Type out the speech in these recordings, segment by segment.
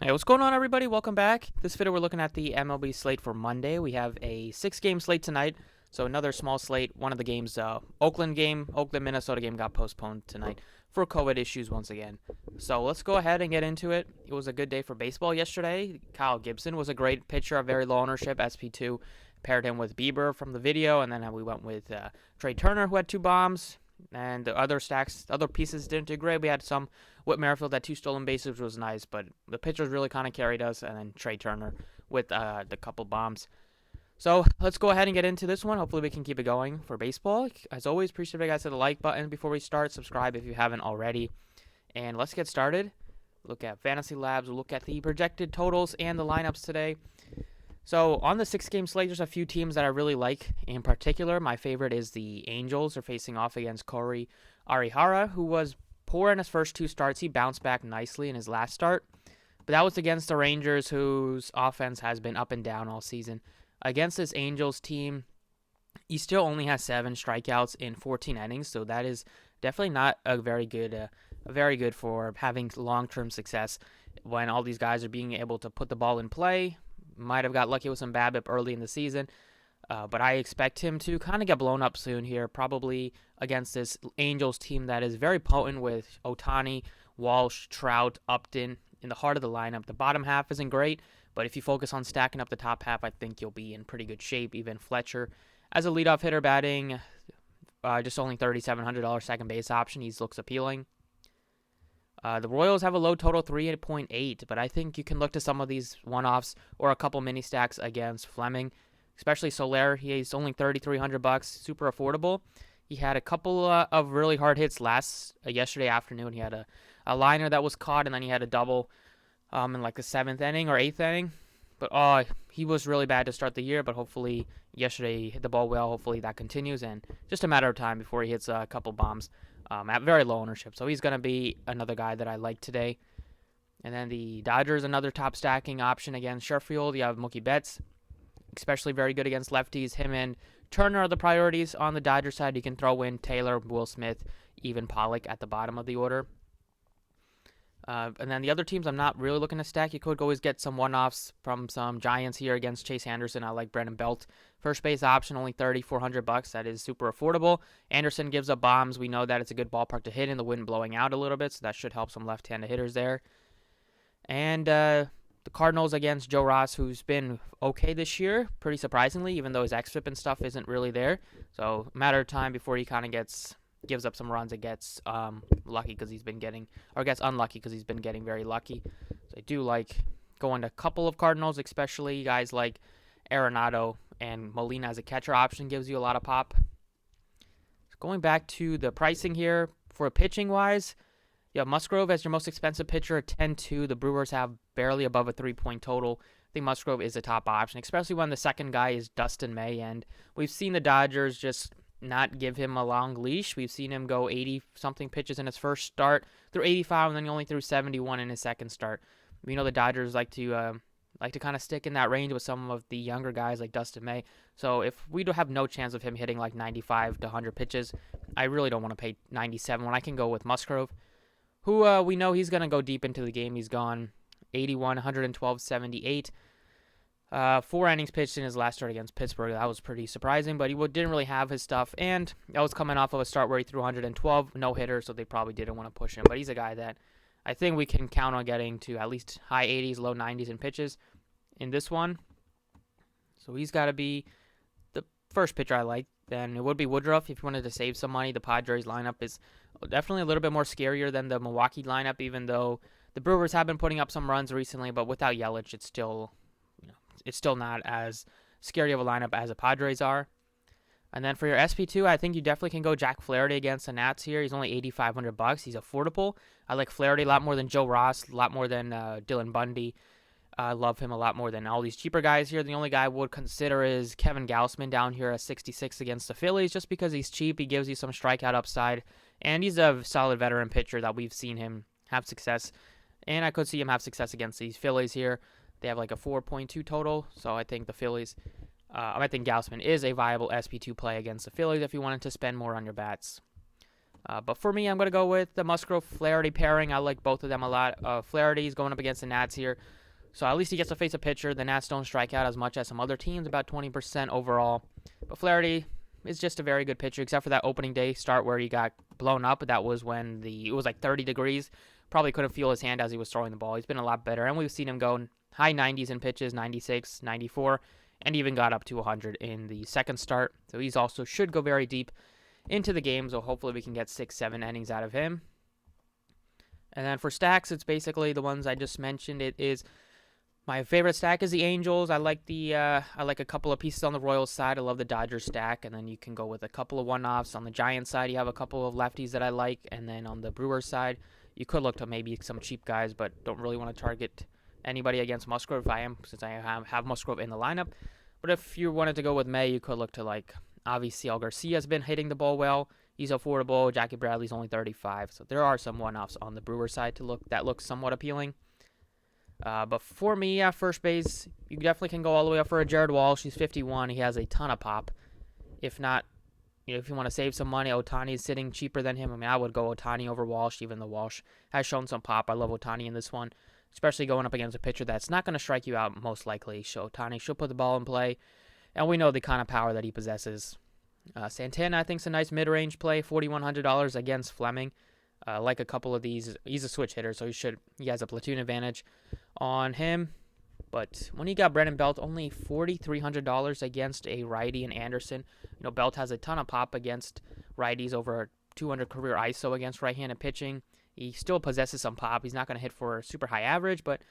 Hey, what's going on, everybody? Welcome back. This video, we're looking at the MLB slate for Monday. We have a 6-game slate tonight, so another small slate. One of the games, Oakland-Minnesota game got postponed tonight for COVID issues once again. So let's go ahead and get into it. It was a good day for baseball yesterday. Kyle Gibson was a great pitcher, a very low ownership, SP2. Paired him with Bieber from the video, and then we went with Trey Turner, who had 2 bombs. And the other pieces didn't do great. We had some Whit Merrifield had 2 stolen bases, which was nice, but the pitchers really kind of carried us, and then Trey Turner with the couple bombs. So let's go ahead and get into this one. Hopefully we can keep it going for baseball. As always, appreciate you guys hit the like button before we start. Subscribe if you haven't already. And let's get started. Look at Fantasy Labs. We'll look at the projected totals and the lineups today. So on the 6-game slate, there's a few teams that I really like. In particular, my favorite is the Angels. They're facing off against Corey Arihara, who was poor in his first 2 starts. He bounced back nicely in his last start. But that was against the Rangers, whose offense has been up and down all season. Against this Angels team, he still only has 7 strikeouts in 14 innings. So that is definitely not a very good for having long-term success when all these guys are being able to put the ball in play. Might have got lucky with some BABIP early in the season, but I expect him to kind of get blown up soon here, probably against this Angels team that is very potent with Ohtani, Walsh, Trout, Upton in the heart of the lineup. The bottom half isn't great, but if you focus on stacking up the top half, I think you'll be in pretty good shape. Even Fletcher, as a leadoff hitter batting, just only $3,700 second base option. He looks appealing. The Royals have a low total, 3.8, but I think you can look to some of these one-offs or a couple mini stacks against Fleming, especially Soler. He's only $3,300, super affordable. He had a couple of really hard hits yesterday afternoon. He had a liner that was caught, and then he had a double in like the 7th inning or 8th inning. But he was really bad to start the year, but hopefully yesterday he hit the ball well. Hopefully that continues, and just a matter of time before he hits a couple bombs. At very low ownership. So he's going to be another guy that I like today. And then the Dodgers, another top stacking option against Sheffield. You have Mookie Betts, especially very good against lefties. Him and Turner are the priorities on the Dodgers side. You can throw in Taylor, Will Smith, even Pollock at the bottom of the order. And then the other teams I'm not really looking to stack. You could always get some one-offs from some Giants here against Chase Anderson. I like Brandon Belt. First base option, only $3,400. That is super affordable. Anderson gives up bombs. We know that it's a good ballpark to hit in, the wind blowing out a little bit, so that should help some left-handed hitters there. And the Cardinals against Joe Ross, who's been okay this year, pretty surprisingly, even though his xFIP and stuff isn't really there. So a matter of time before he kind of gives up some runs and gets lucky because he's been getting, or gets unlucky because he's been getting very lucky. So I do like going to a couple of Cardinals, especially guys like Arenado and Molina as a catcher option gives you a lot of pop. So going back to the pricing here for pitching wise, you have Musgrove as your most expensive pitcher at 10-2. The Brewers have barely above a 3-point total. I think Musgrove is a top option, especially when the second guy is Dustin May, and we've seen the Dodgers just not give him a long leash. We've seen him go 80-something pitches in his first start, through 85, and then he only threw 71 in his second start. We know the Dodgers like to kind of stick in that range with some of the younger guys like Dustin May. So if we do have no chance of him hitting like 95 to 100 pitches, I really don't want to pay 97 when I can go with Musgrove, who we know he's going to go deep into the game. He's gone 81, 112, 78. 4 innings pitched in his last start against Pittsburgh. That was pretty surprising, but he didn't really have his stuff, and that was coming off of a start where he threw 112, no-hitter, so they probably didn't want to push him. But he's a guy that I think we can count on getting to at least high 80s, low 90s in pitches in this one. So he's got to be the first pitcher I like. Then it would be Woodruff if you wanted to save some money. The Padres lineup is definitely a little bit more scarier than the Milwaukee lineup, even though the Brewers have been putting up some runs recently, but without Yelich, it's still not as scary of a lineup as the Padres are. And then for your SP2, I think you definitely can go Jack Flaherty against the Nats here. He's only $8,500. He's affordable. I like Flaherty a lot more than Joe Ross, a lot more than Dylan Bundy. I love him a lot more than all these cheaper guys here. The only guy I would consider is Kevin Gausman down here at 66 against the Phillies, just because he's cheap. He gives you some strikeout upside, and he's a solid veteran pitcher that we've seen him have success. And I could see him have success against these Phillies here. They have like a 4.2 total, so I think I think Gausman is a viable SP2 play against the Phillies if you wanted to spend more on your bats. But for me, I'm going to go with the Musgrove-Flaherty pairing. I like both of them a lot. Flaherty's going up against the Nats here, so at least he gets to face a pitcher. The Nats don't strike out as much as some other teams, about 20% overall. But Flaherty is just a very good pitcher, except for that opening day start where he got blown up. That was when it was like 30 degrees. Probably couldn't feel his hand as he was throwing the ball. He's been a lot better, and we've seen him go high 90s in pitches, 96, 94, and even got up to 100 in the second start. So he's also should go very deep into the game, so hopefully we can get 6-7 innings out of him. And then for stacks, it's basically the ones I just mentioned. It is my favorite stack is the Angels. I like a couple of pieces on the Royals side. I love the Dodgers stack, and then you can go with a couple of one-offs. On the Giants side, you have a couple of lefties that I like, and then on the Brewers side, you could look to maybe some cheap guys, but don't really want to target anybody against Musgrove since I have Musgrove in the lineup. But if you wanted to go with May, you could look to like obviously El Garcia's been hitting the ball well. He's affordable. Jackie Bradley's only 35, so there are some one-offs on the Brewer side that look somewhat appealing. But for me, first base, you definitely can go all the way up for a Jared Walsh. He's 51. He has a ton of pop. If not, if you want to save some money, Ohtani is sitting cheaper than him. I mean, I would go Ohtani over Walsh, even though Walsh has shown some pop. I love Ohtani in this one, especially going up against a pitcher that's not going to strike you out most likely. So Ohtani should put the ball in play, and we know the kind of power that he possesses. Santana, I think, is a nice mid-range play, $4,100 against Fleming. Like a couple of these, he's a switch hitter, so he has a platoon advantage on him. But when he got Brennan Belt, only $4,300 against a righty and Anderson. Belt has a ton of pop against righties, over 200 career ISO against right-handed pitching. He still possesses some pop. He's not going to hit for a super high average, but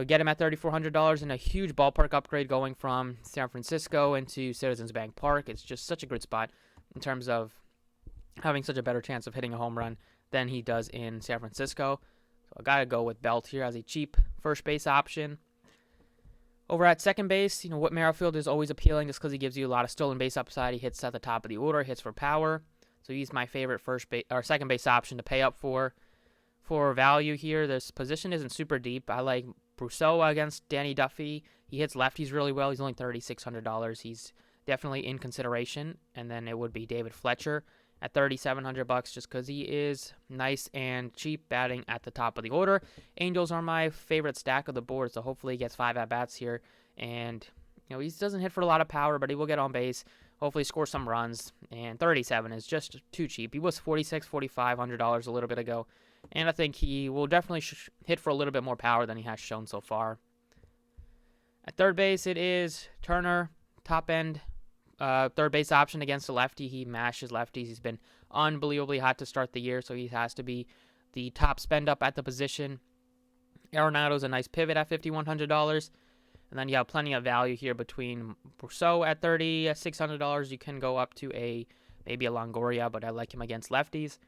get him at $3,400 and a huge ballpark upgrade going from San Francisco into Citizens Bank Park. It's just such a good spot in terms of having such a better chance of hitting a home run than he does in San Francisco. So I got to go with Belt here as a cheap first base option. Over at second base, Whit Merrifield is always appealing just because he gives you a lot of stolen base upside. He hits at the top of the order, hits for power. So he's my favorite second base option to pay up for value here. This position isn't super deep. I like Brousseau against Danny Duffy. He hits lefties really well. He's only $3,600. He's definitely in consideration. And then it would be David Fletcher at $3,700 just because he is nice and cheap, batting at the top of the order. Angels are my favorite stack of the board, so hopefully he gets 5 at-bats here. And, he doesn't hit for a lot of power, but he will get on base, hopefully score some runs. And 37 is just too cheap. He was $4,500 a little bit ago, and I think he will definitely hit for a little bit more power than he has shown so far. At third base, it is Turner, top-end third base option against a lefty. He mashes lefties. He's been unbelievably hot to start the year, so he has to be the top spend up at the position. Arenado's a nice pivot at $5,100. And then you have plenty of value here between Brousseau at $3,600. You can go up to maybe a Longoria, but I like him against lefties.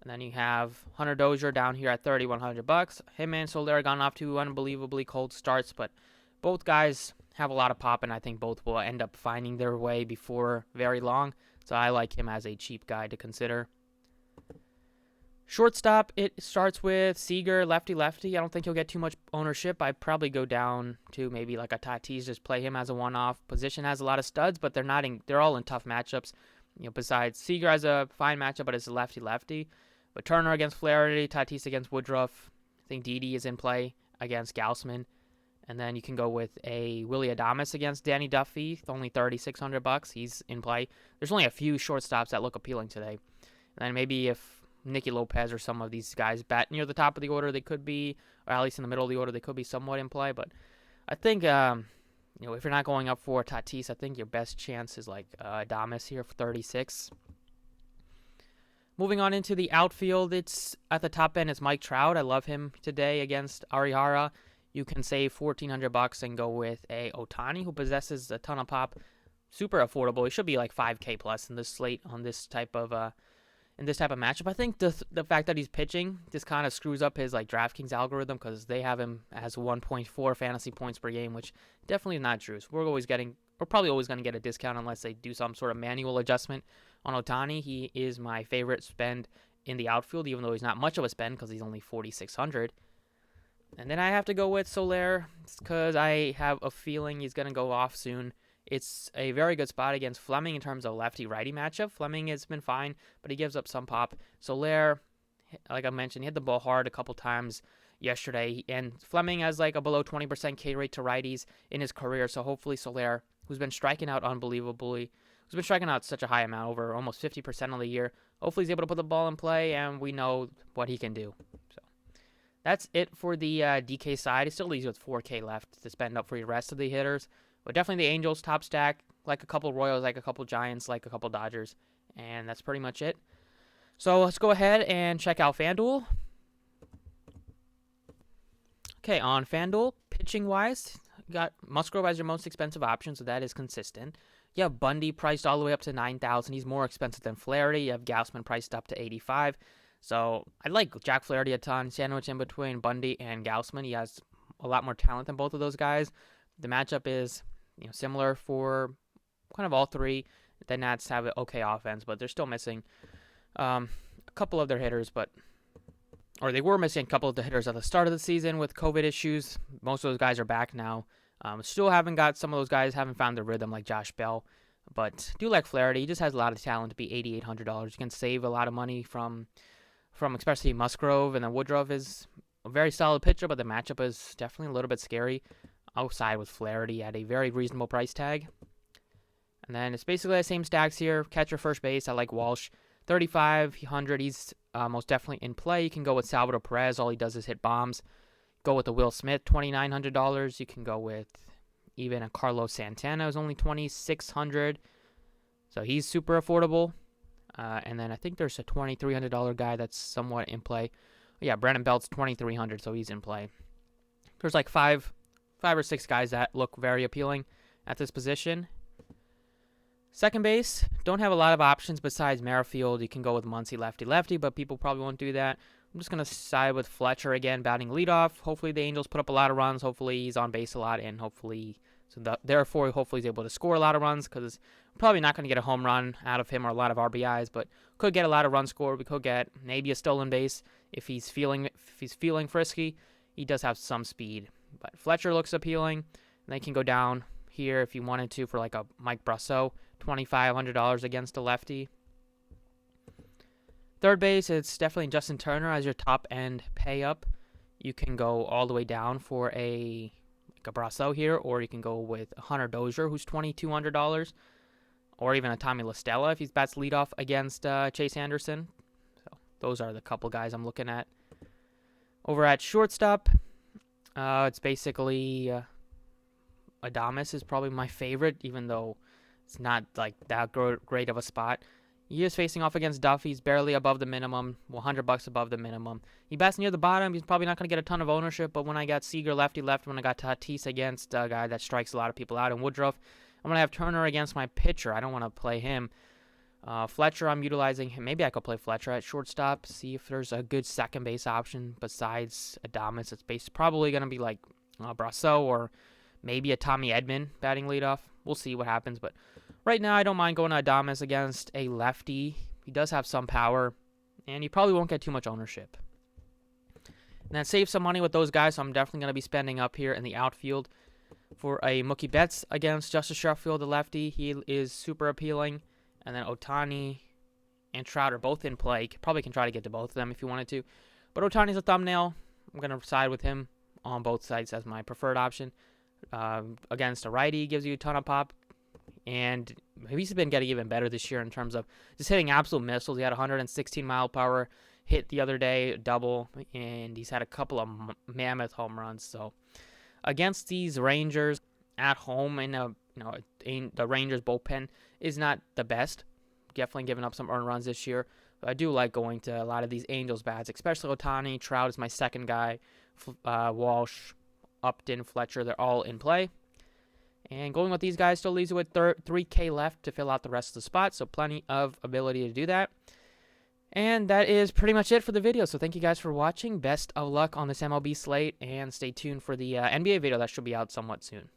And then you have Hunter Dozier down here at $3,100. Him and Soler gone off to unbelievably cold starts, but both guys have a lot of pop, and I think both will end up finding their way before very long. So I like him as a cheap guy to consider. Shortstop, it starts with Seager, lefty-lefty. I don't think he'll get too much ownership. I'd probably go down to maybe like a Tatis, just play him as a one-off. Position has a lot of studs, but they're all in tough matchups. Besides Seager has a fine matchup, but it's a lefty-lefty. But Turner against Flaherty, Tatis against Woodruff. I think Didi is in play against Gausman. And then you can go with a Willy Adames against Danny Duffy. It's only $3,600. He's in play. There's only a few shortstops that look appealing today. And then maybe if Nicky Lopez or some of these guys bat near the top of the order, they could be, or at least in the middle of the order, they could be somewhat in play. But I think, if you're not going up for Tatis, I think your best chance is like Adames here for 36. Moving on into the outfield, it's at the top end. It's Mike Trout. I love him today against Arihara. You can save $1,400 and go with a Ohtani, who possesses a ton of pop, super affordable. He should be like $5K plus in this slate on this type of matchup. I think the fact that he's pitching just kind of screws up his like DraftKings algorithm because they have him as 1.4 fantasy points per game, which definitely is not true. So we're probably always going to get a discount unless they do some sort of manual adjustment on Ohtani. He is my favorite spend in the outfield, even though he's not much of a spend because he's only $4,600. And then I have to go with Soler because I have a feeling he's going to go off soon It's a very good spot against Fleming in terms of lefty-righty matchup. Fleming has been fine, but he gives up some pop. Soler, like I mentioned, he hit the ball hard a couple times yesterday, and Fleming has like a below 20% K rate to righties in his career, so hopefully Soler, who's been striking out unbelievably, who's been striking out such a high amount, over almost 50% of the year, hopefully he's able to put the ball in play, and we know what he can do. So that's it for the DK side. It still leaves you with 4K left to spend up for your rest of the hitters, but definitely the Angels top stack, like a couple Royals, like a couple Giants, like a couple Dodgers, and that's pretty much it. So let's go ahead and check out FanDuel. Okay, on FanDuel, pitching-wise, you got Musgrove as your most expensive option, so that is consistent. You have Bundy priced all the way up to $9,000. He's more expensive than Flaherty. You have Gausman priced up to $85,000. So I like Jack Flaherty a ton. Sandwich in between Bundy and Gausman. He has a lot more talent than both of those guys. The matchup is similar for kind of all three. The Nats have an okay offense, but they're still missing a couple of their hitters, or they were missing a couple of the hitters at the start of the season with COVID issues. Most of those guys are back now. Still haven't got some of those guys, haven't found their rhythm like Josh Bell. But do like Flaherty. He just has a lot of talent to be $8,800. You can save a lot of money from especially Musgrove. And then Woodruff is a very solid pitcher, but the matchup is definitely a little bit scary. I'll side with Flaherty at a very reasonable price tag. And then it's basically the same stacks here. Catcher, first base, I like Walsh. 3,500, he's most definitely in play. You can go with Salvador Perez. All he does is hit bombs. Go with the Will Smith, $2,900. You can go with even a Carlos Santana, who's only $2,600. So he's super affordable. And then I think there's a $2,300 guy that's somewhat in play. Yeah, Brandon Belt's $2,300, so he's in play. There's like five or six guys that look very appealing at this position. Second base, don't have a lot of options besides Merrifield. You can go with Muncy lefty-lefty, but people probably won't do that. I'm just going to side with Fletcher again, batting leadoff. Hopefully the Angels put up a lot of runs. Hopefully he's on base a lot, and hopefully he's able to score a lot of runs, because we're probably not going to get a home run out of him or a lot of RBIs, but could get a lot of runs scored. We could get maybe a stolen base if he's feeling frisky. He does have some speed, but Fletcher looks appealing. And they can go down here if you wanted to for like a Mike Brasso, $2,500 against a lefty. Third base, it's definitely Justin Turner as your top end pay up. You can go all the way down for a Brasso here, or you can go with Hunter Dozier, who's $2,200, or even a Tommy La Stella if he's bats leadoff against Chase Anderson. So those are the couple guys I'm looking at. Over at shortstop, it's basically Adames is probably my favorite, even though it's not like that great of a spot. He is facing off against Duff. He's barely above the minimum, $100 above the minimum. He bats near the bottom. He's probably not going to get a ton of ownership, but when I got Seager lefty-left, when I got Tatis against a guy that strikes a lot of people out, and Woodruff, I'm going to have Turner against my pitcher. I don't want to play him. Fletcher, I'm utilizing him. Maybe I could play Fletcher at shortstop, see if there's a good second base option besides Adames. It's probably going to be like Brasso or maybe a Tommy Edman batting leadoff. We'll see what happens, but right now I don't mind going to Adames against a lefty. He does have some power, and he probably won't get too much ownership. And then save some money with those guys, so I'm definitely going to be spending up here in the outfield for a Mookie Betts against Justice Sheffield, the lefty. He is super appealing. And then Ohtani and Trout are both in play. Probably can try to get to both of them if you wanted to. But Ohtani's a thumbnail. I'm going to side with him on both sides as my preferred option. Against a righty, gives you a ton of pop. And he's been getting even better this year in terms of just hitting absolute missiles. He had 116 mile per hour hit the other day, double. And he's had a couple of mammoth home runs. So against these Rangers at home in the Rangers bullpen is not the best. Definitely giving up some earned runs this year. But I do like going to a lot of these Angels bats, especially Ohtani. Trout is my second guy. Walsh, Upton, Fletcher, they're all in play. And going with these guys still leaves you with 3K left to fill out the rest of the spots, so plenty of ability to do that. And that is pretty much it for the video. So thank you guys for watching. Best of luck on this MLB slate, and stay tuned for the NBA video that should be out somewhat soon.